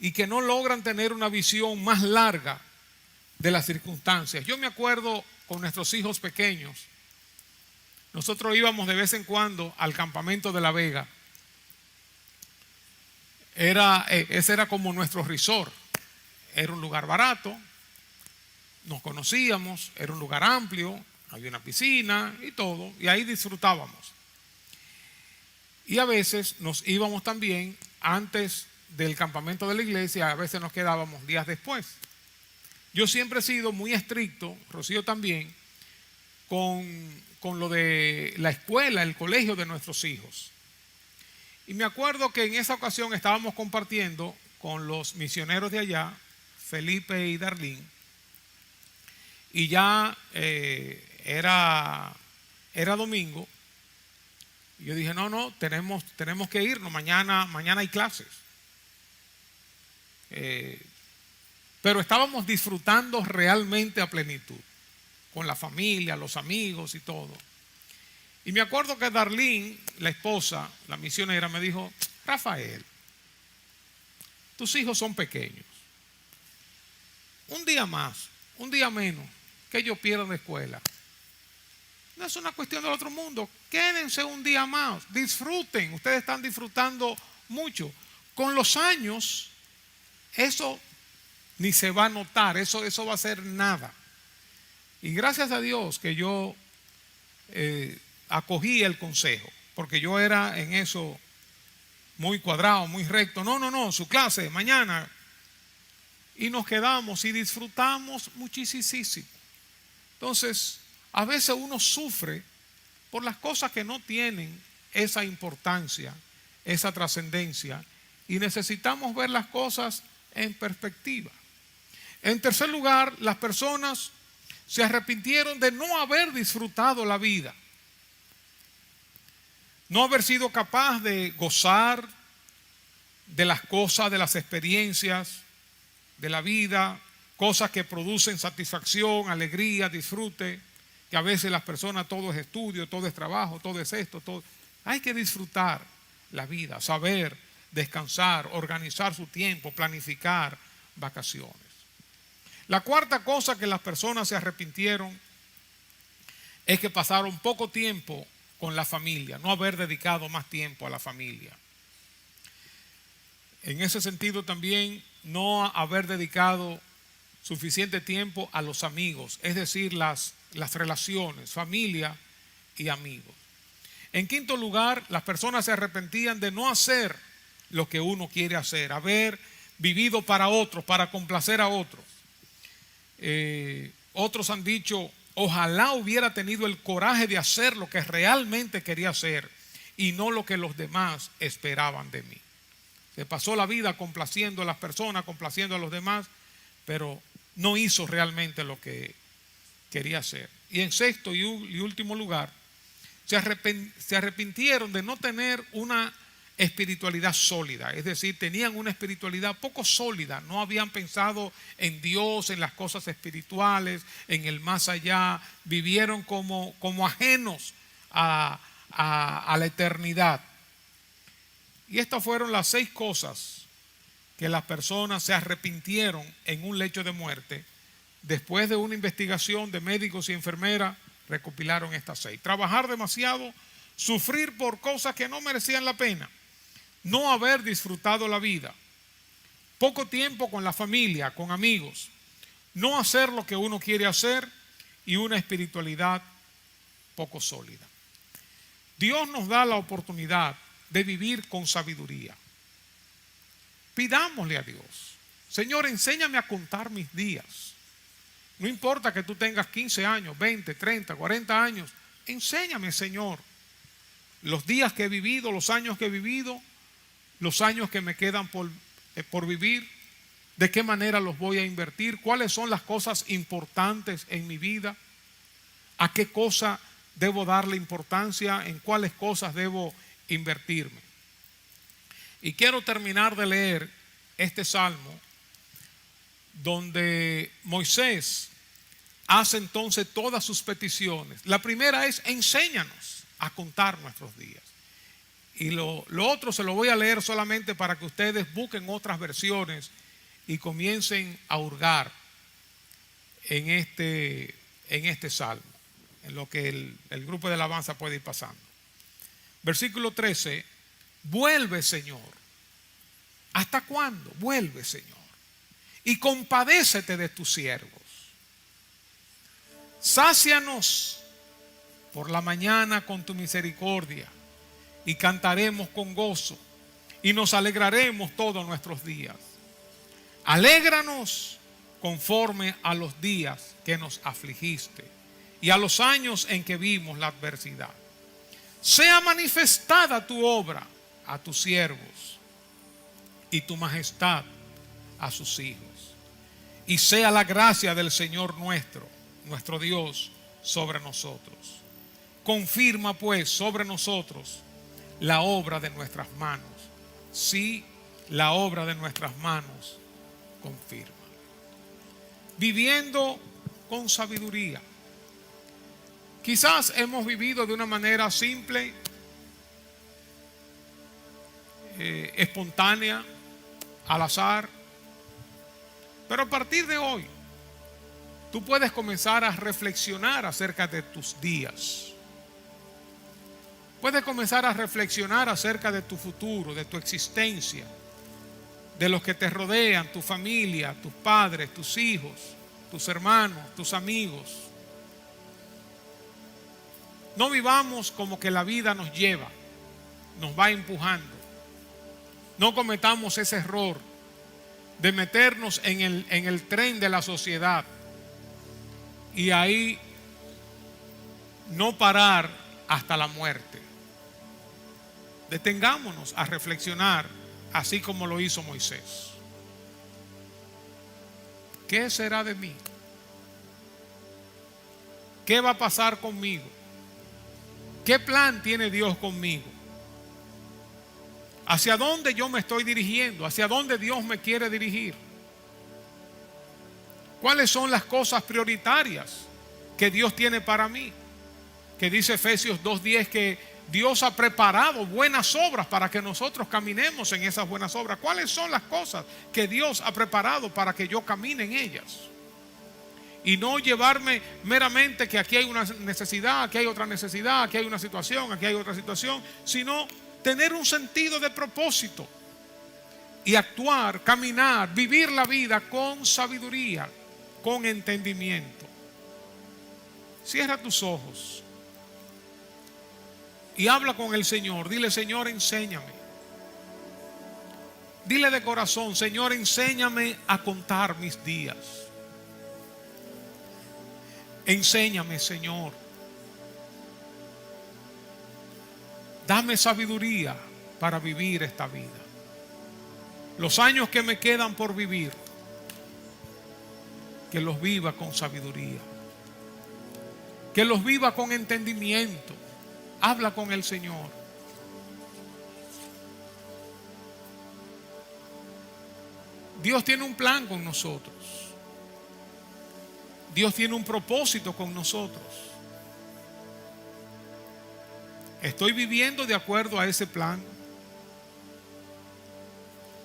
y que no logran tener una visión más larga de las circunstancias. Yo me acuerdo con nuestros hijos pequeños, nosotros íbamos de vez en cuando al campamento de La Vega. Ese era como nuestro resort. Era un lugar barato, nos conocíamos, era un lugar amplio, había una piscina y todo, y ahí disfrutábamos. Y a veces nos íbamos también antes del campamento de la iglesia, a veces nos quedábamos días después. Yo siempre he sido muy estricto, Rocío también, con lo de la escuela, el colegio de nuestros hijos. Y me acuerdo que en esa ocasión estábamos compartiendo con los misioneros de allá, Felipe y Darlene, y ya era domingo. Y yo dije, no, tenemos que irnos, mañana hay clases. pero estábamos disfrutando realmente a plenitud, con la familia, los amigos y todo. Y me acuerdo que Darlene, la esposa, la misionera, me dijo: Rafael, tus hijos son pequeños. Un día más, un día menos, que ellos pierdan de escuela. No es una cuestión del otro mundo. Quédense un día más, disfruten. Ustedes están disfrutando mucho. Con los años, eso ni se va a notar, eso va a ser nada. Y gracias a Dios que yo acogí el consejo, porque yo era en eso muy cuadrado, muy recto. No, su clase mañana. Y nos quedamos y disfrutamos muchísimo. Entonces, a veces uno sufre por las cosas que no tienen esa importancia, esa trascendencia, y necesitamos ver las cosas en perspectiva. En tercer lugar, las personas se arrepintieron de no haber disfrutado la vida, no haber sido capaz de gozar de las cosas, de las experiencias de la vida, cosas que producen satisfacción, alegría, disfrute, que a veces las personas todo es estudio, todo es trabajo, todo es esto, todo. Hay que disfrutar la vida, saber descansar, organizar su tiempo, planificar vacaciones. La cuarta cosa que las personas se arrepintieron es que pasaron poco tiempo con la familia, no haber dedicado más tiempo a la familia. En ese sentido también no haber dedicado suficiente tiempo a los amigos, es decir, las relaciones, familia y amigos. En quinto lugar, las personas se arrepentían de no hacer lo que uno quiere hacer, haber vivido para otros, para complacer a otros. Otros han dicho: ojalá hubiera tenido el coraje de hacer lo que realmente quería hacer y no lo que los demás esperaban de mí. Se pasó la vida complaciendo a las personas, complaciendo a los demás, pero no hizo realmente lo que quería hacer. Y en sexto y último lugar, se arrepintieron de no tener una espiritualidad sólida, es decir, tenían una espiritualidad poco sólida, no habían pensado en Dios, en las cosas espirituales, en el más allá, vivieron como ajenos a la eternidad. Y estas fueron las 6 cosas que las personas se arrepintieron en un lecho de muerte. Después de una investigación de médicos y enfermeras, recopilaron estas 6. Trabajar demasiado, sufrir por cosas que no merecían la pena, no haber disfrutado la vida, poco tiempo con la familia, con amigos, no hacer lo que uno quiere hacer y una espiritualidad poco sólida. Dios nos da la oportunidad de vivir con sabiduría. Pidámosle a Dios: Señor, enséñame a contar mis días. No importa que tú tengas 15 años, 20, 30, 40 años. Enséñame, Señor, los días que he vivido, los años que he vivido, los años que me quedan por vivir, de qué manera los voy a invertir, cuáles son las cosas importantes en mi vida, a qué cosa debo darle importancia, en cuáles cosas debo invertirme. Y quiero terminar de leer este salmo donde Moisés hace entonces todas sus peticiones. La primera es: enséñanos a contar nuestros días. Y lo otro se lo voy a leer solamente para que ustedes busquen otras versiones y comiencen a hurgar en este salmo, en lo que el grupo de alabanza puede ir pasando. Versículo 13: vuelve, Señor. ¿Hasta cuándo? Vuelve, Señor, y compadécete de tus siervos. Sácianos por la mañana con tu misericordia, y cantaremos con gozo, y nos alegraremos todos nuestros días. Alégranos conforme a los días que nos afligiste y a los años en que vimos la adversidad. Sea manifestada tu obra a tus siervos y tu majestad a sus hijos. Y sea la gracia del Señor nuestro Dios, sobre nosotros. Confirma pues sobre nosotros la obra de nuestras manos. Sí, la obra de nuestras manos confirma. Viviendo con sabiduría. Quizás hemos vivido de una manera simple, espontánea, al azar, pero a partir de hoy tú puedes comenzar a reflexionar acerca de tus días. Puedes comenzar a reflexionar acerca de tu futuro, de tu existencia, de los que te rodean, tu familia, tus padres, tus hijos, tus hermanos, tus amigos. No vivamos como que la vida nos lleva, nos va empujando. No cometamos ese error de meternos en el tren de la sociedad y ahí no parar hasta la muerte. Detengámonos a reflexionar, así como lo hizo Moisés. ¿Qué será de mí? ¿Qué va a pasar conmigo? ¿Qué plan tiene Dios conmigo? ¿Hacia dónde yo me estoy dirigiendo? ¿Hacia dónde Dios me quiere dirigir? ¿Cuáles son las cosas prioritarias que Dios tiene para mí? Que dice Efesios 2:10 que Dios ha preparado buenas obras para que nosotros caminemos en esas buenas obras. ¿Cuáles son las cosas que Dios ha preparado para que yo camine en ellas? Y no llevarme meramente que aquí hay una necesidad, aquí hay otra necesidad, aquí hay una situación, aquí hay otra situación, sino tener un sentido de propósito y actuar, caminar, vivir la vida con sabiduría, con entendimiento. Cierra tus ojos y habla con el Señor. Dile: Señor, enséñame. Dile de corazón: Señor, enséñame a contar mis días. Enséñame, Señor. Dame sabiduría para vivir esta vida. Los años que me quedan por vivir, que los viva con sabiduría. Que los viva con entendimiento. Habla con el Señor. Dios tiene un plan con nosotros. Dios tiene un propósito con nosotros. ¿Estoy viviendo de acuerdo a ese plan?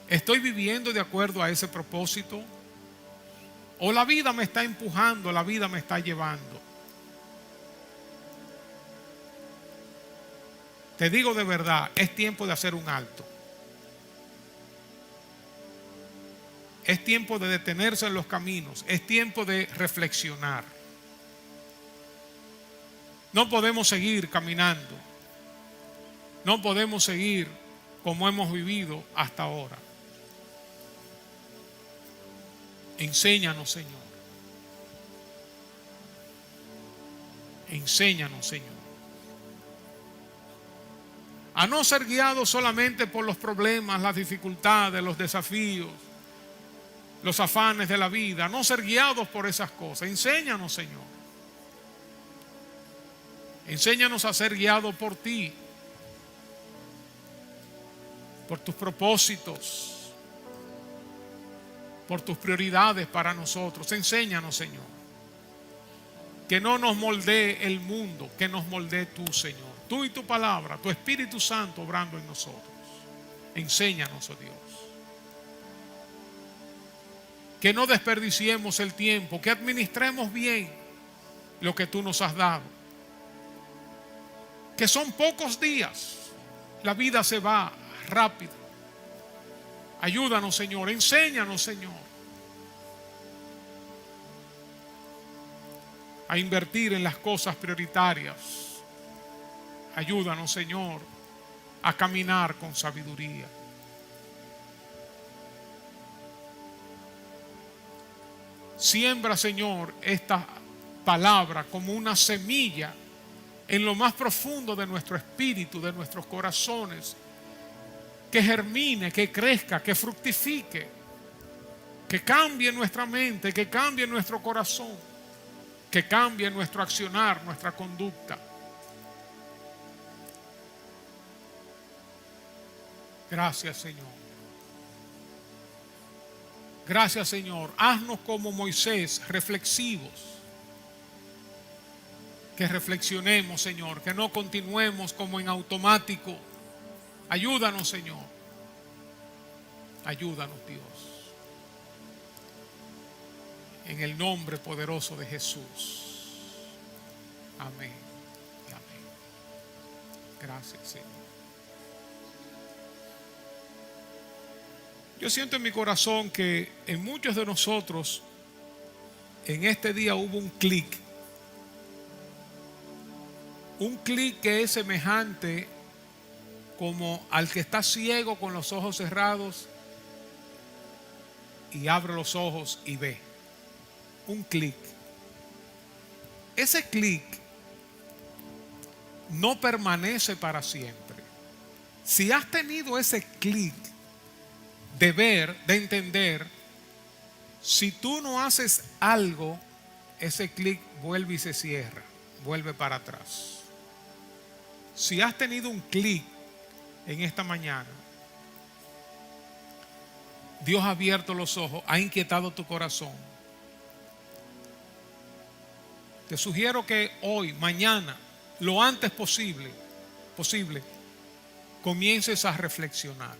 ¿Estoy viviendo de acuerdo a ese propósito? ¿O la vida me está empujando, la vida me está llevando? Te digo de verdad, es tiempo de hacer un alto. Es tiempo de detenerse en los caminos. Es tiempo de reflexionar. No podemos seguir caminando. No podemos seguir como hemos vivido hasta ahora. Enséñanos, Señor. Enséñanos, Señor. A no ser guiados solamente por los problemas, las dificultades, los desafíos, los afanes de la vida, no ser guiados por esas cosas. Enséñanos, Señor. Enséñanos a ser guiados por ti, por tus propósitos, por tus prioridades para nosotros. Enséñanos, Señor. Que no nos moldee el mundo, que nos moldee tú, Señor. Tú y tu palabra, tu Espíritu Santo obrando en nosotros. Enséñanos, oh Dios. Que no desperdiciemos el tiempo, que administremos bien lo que tú nos has dado. Que son pocos días, la vida se va rápido. Ayúdanos, Señor, enséñanos, Señor, a invertir en las cosas prioritarias. Ayúdanos, Señor, a caminar con sabiduría. Siembra, Señor, esta palabra como una semilla en lo más profundo de nuestro espíritu, de nuestros corazones, que germine, que crezca, que fructifique, que cambie nuestra mente, que cambie nuestro corazón, que cambie nuestro accionar, nuestra conducta. Gracias, Señor. Gracias, Señor. Haznos como Moisés, reflexivos. Que reflexionemos, Señor, que no continuemos como en automático. Ayúdanos, Señor. Ayúdanos, Dios. En el nombre poderoso de Jesús. Amén. Amén. Gracias, Señor. Yo siento en mi corazón que en muchos de nosotros en este día hubo un clic. Un clic que es semejante como al que está ciego con los ojos cerrados y abre los ojos y ve. Un clic. Ese clic no permanece para siempre. Si has tenido ese clic de ver, de entender, si tú no haces algo, ese clic vuelve y se cierra, vuelve para atrás. Si has tenido un clic en esta mañana, Dios ha abierto los ojos, ha inquietado tu corazón. Te sugiero que hoy, mañana, lo antes posible, comiences a reflexionar,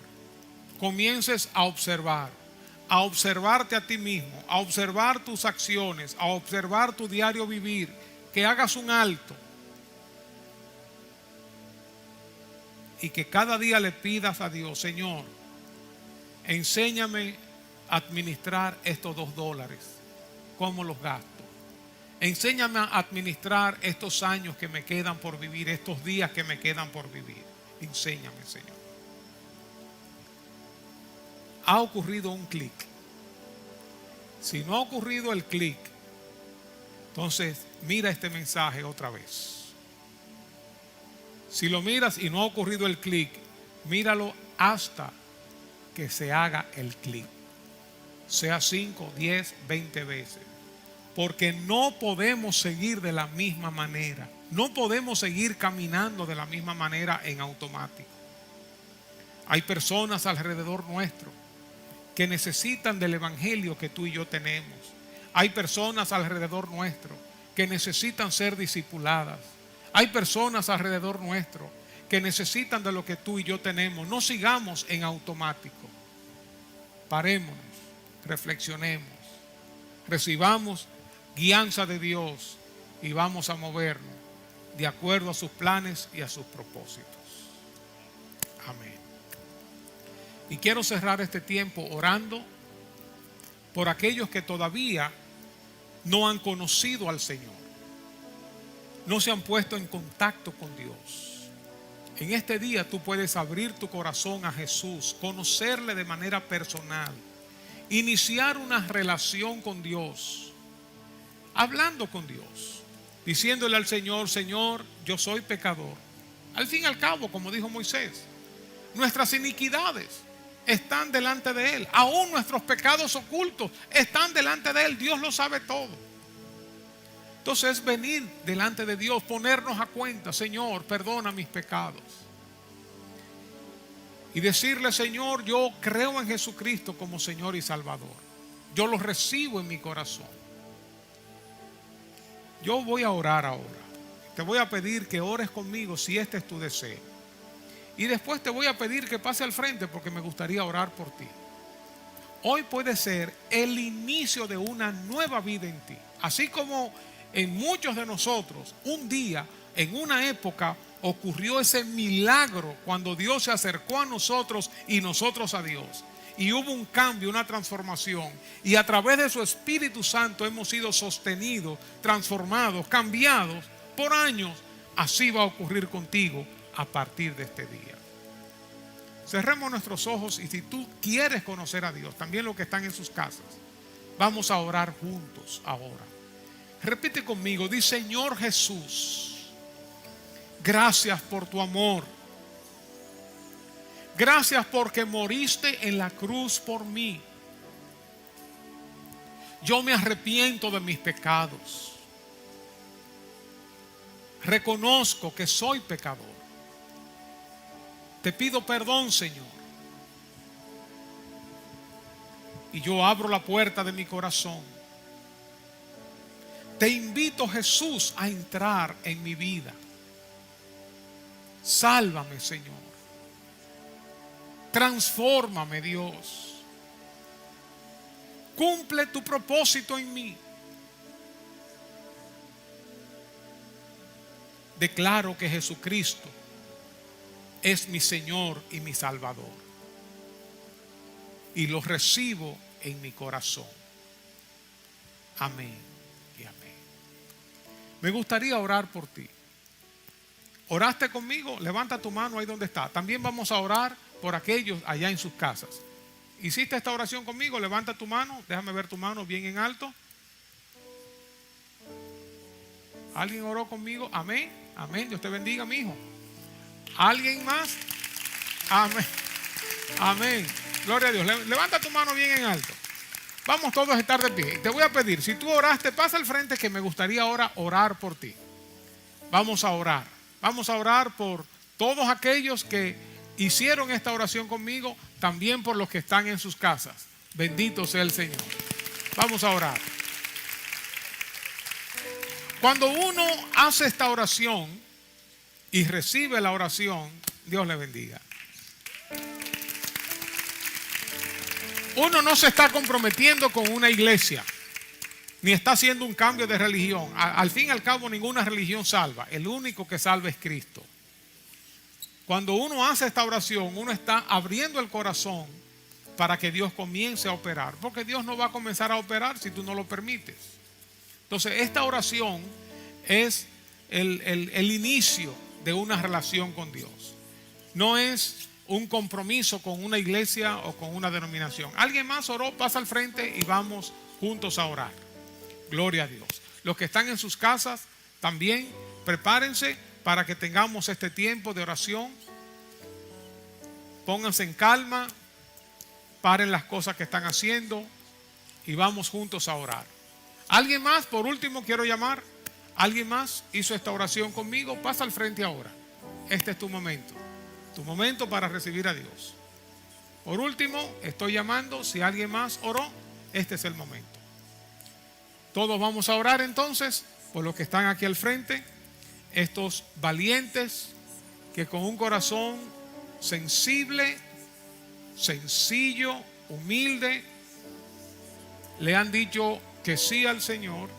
comiences a observarte a ti mismo, a observar tus acciones, a observar tu diario vivir, que hagas un alto y que cada día le pidas a Dios: Señor, enséñame a administrar estos $2, cómo los gasto. Enséñame a administrar estos años que me quedan por vivir, estos días que me quedan por vivir. Enséñame, Señor. Ha ocurrido un clic. Si no ha ocurrido el clic, entonces mira este mensaje otra vez. Si lo miras y no ha ocurrido el clic, míralo hasta que se haga el clic. Sea 5, 10, 20 veces. Porque no podemos seguir de la misma manera. No podemos seguir caminando de la misma manera en automático. Hay personas alrededor nuestro que necesitan del evangelio que tú y yo tenemos. Hay personas alrededor nuestro que necesitan ser discipuladas. Hay personas alrededor nuestro que necesitan de lo que tú y yo tenemos. No sigamos en automático. Parémonos, reflexionemos, recibamos guianza de Dios y vamos a movernos de acuerdo a sus planes y a sus propósitos. Amén. Y quiero cerrar este tiempo orando por aquellos que todavía no han conocido al Señor, no se han puesto en contacto con Dios. En este día tú puedes abrir tu corazón a Jesús, conocerle de manera personal, iniciar una relación con Dios, hablando con Dios, diciéndole al Señor: Señor, yo soy pecador. Al fin y al cabo, como dijo Moisés, nuestras iniquidades están delante de Él. Aún nuestros pecados ocultos están delante de Él. Dios lo sabe todo. Entonces, venir delante de Dios, ponernos a cuenta: Señor, perdona mis pecados. Y decirle: Señor, yo creo en Jesucristo como Señor y Salvador. Yo lo recibo en mi corazón. Yo voy a orar ahora. Te voy a pedir que ores conmigo si este es tu deseo. Y después te voy a pedir que pase al frente porque me gustaría orar por ti. Hoy puede ser el inicio de una nueva vida en ti. Así como en muchos de nosotros, un día, en una época, ocurrió ese milagro cuando Dios se acercó a nosotros y nosotros a Dios. Y hubo un cambio, una transformación. Y a través de su Espíritu Santo hemos sido sostenidos, transformados, cambiados por años. Así va a ocurrir contigo a partir de este día. Cerremos nuestros ojos y si tú quieres conocer a Dios, también los que están en sus casas, vamos a orar juntos ahora. Repite conmigo: di: Señor Jesús, gracias por tu amor. Gracias porque moriste en la cruz por mí. Yo me arrepiento de mis pecados. Reconozco que soy pecador. Te pido perdón, Señor. y yo abro la puerta de mi corazón. Te invito, Jesús, a entrar en mi vida. Sálvame, Señor. Transfórmame, Dios. Cumple tu propósito en mí. Declaro que Jesucristo es mi Señor y mi Salvador. Y lo recibo en mi corazón. Amén y amén. Me gustaría orar por ti. ¿Oraste conmigo? Levanta tu mano ahí donde está. También vamos a orar por aquellos allá en sus casas. ¿Hiciste esta oración conmigo? Levanta tu mano. Déjame ver tu mano bien en alto. ¿Alguien oró conmigo? Amén. Amén. Dios te bendiga, mi hijo. ¿Alguien más? Amén. Amén. Gloria a Dios. Levanta tu mano bien en alto. Vamos todos a estar de pie. Te voy a pedir, si tú oraste, pasa al frente, que me gustaría ahora orar por ti. Vamos a orar. Vamos a orar por todos aquellos que hicieron esta oración conmigo, también por los que están en sus casas. Bendito sea el Señor. Vamos a orar. Cuando uno hace esta oración y recibe la oración, Dios le bendiga. Uno no se está comprometiendo con una iglesia, ni está haciendo un cambio de religión. Al fin y al cabo, ninguna religión salva. El único que salva es Cristo. Cuando uno hace esta oración, uno está abriendo el corazón para que Dios comience a operar. Porque Dios no va a comenzar a operar si tú no lo permites. Entonces, esta oración es el inicio de una relación con Dios. No es un compromiso con una iglesia o con una denominación. ¿Alguien más oró? Pasa al frente y vamos juntos a orar. Gloria a Dios. Los que están en sus casas también prepárense para que tengamos este tiempo de oración. Pónganse en calma, paren las cosas que están haciendo y vamos juntos a orar. ¿Alguien más? Por último quiero llamar. ¿Alguien más hizo esta oración conmigo? Pasa al frente ahora. Este es tu momento. Tu momento para recibir a Dios. Por último, estoy llamando. Si alguien más oró, este es el momento. Todos vamos a orar entonces por los que están aquí al frente. Estos valientes que con un corazón sensible, sencillo, humilde, le han dicho que sí al Señor.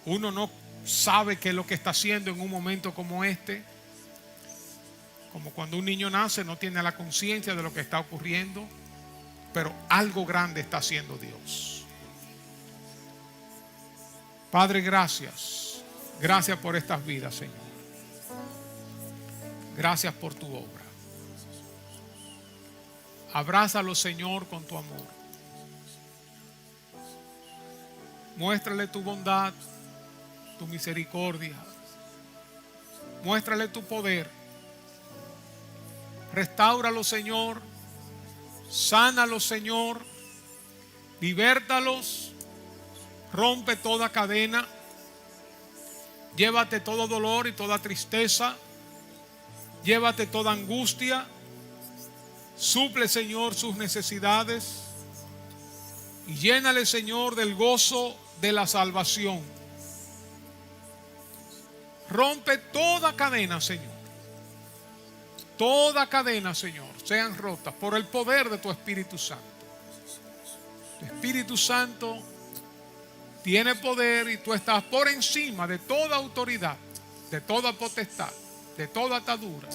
Uno no sabe qué es lo que está haciendo en un momento como este. Como cuando un niño nace, no tiene la conciencia de lo que está ocurriendo, pero algo grande está haciendo Dios. Padre, gracias. Gracias por estas vidas, Señor. Gracias por tu obra. Abrázalo, Señor, con tu amor. Muéstrale tu bondad, tu misericordia. Muéstrale tu poder. Restáuralo, Señor. Sánalos, Señor. Libértalos. Rompe toda cadena. Llévate todo dolor y toda tristeza. Llévate toda angustia. Suple, Señor, sus necesidades. Y llénale, Señor, del gozo de la salvación. Rompe toda cadena, Señor. Toda cadena, Señor, sean rotas por el poder de tu Espíritu Santo. Tu Espíritu Santo tiene poder y tú estás por encima de toda autoridad, de toda potestad, de toda atadura.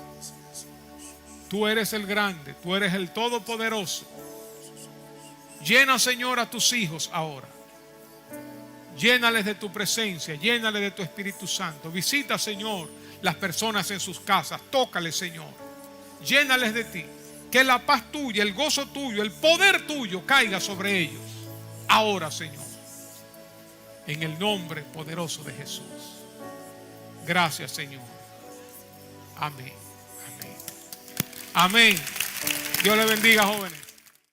Tú eres el grande, tú eres el todopoderoso. Llena, Señor, a tus hijos ahora. Llénales de tu presencia, llénales de tu Espíritu Santo. Visita, Señor, las personas en sus casas. Tócales, Señor. Llénales de ti. Que la paz tuya, el gozo tuyo, el poder tuyo caiga sobre ellos. Ahora, Señor. En el nombre poderoso de Jesús. Gracias, Señor. Amén. Amén. Amén. Dios le bendiga, jóvenes.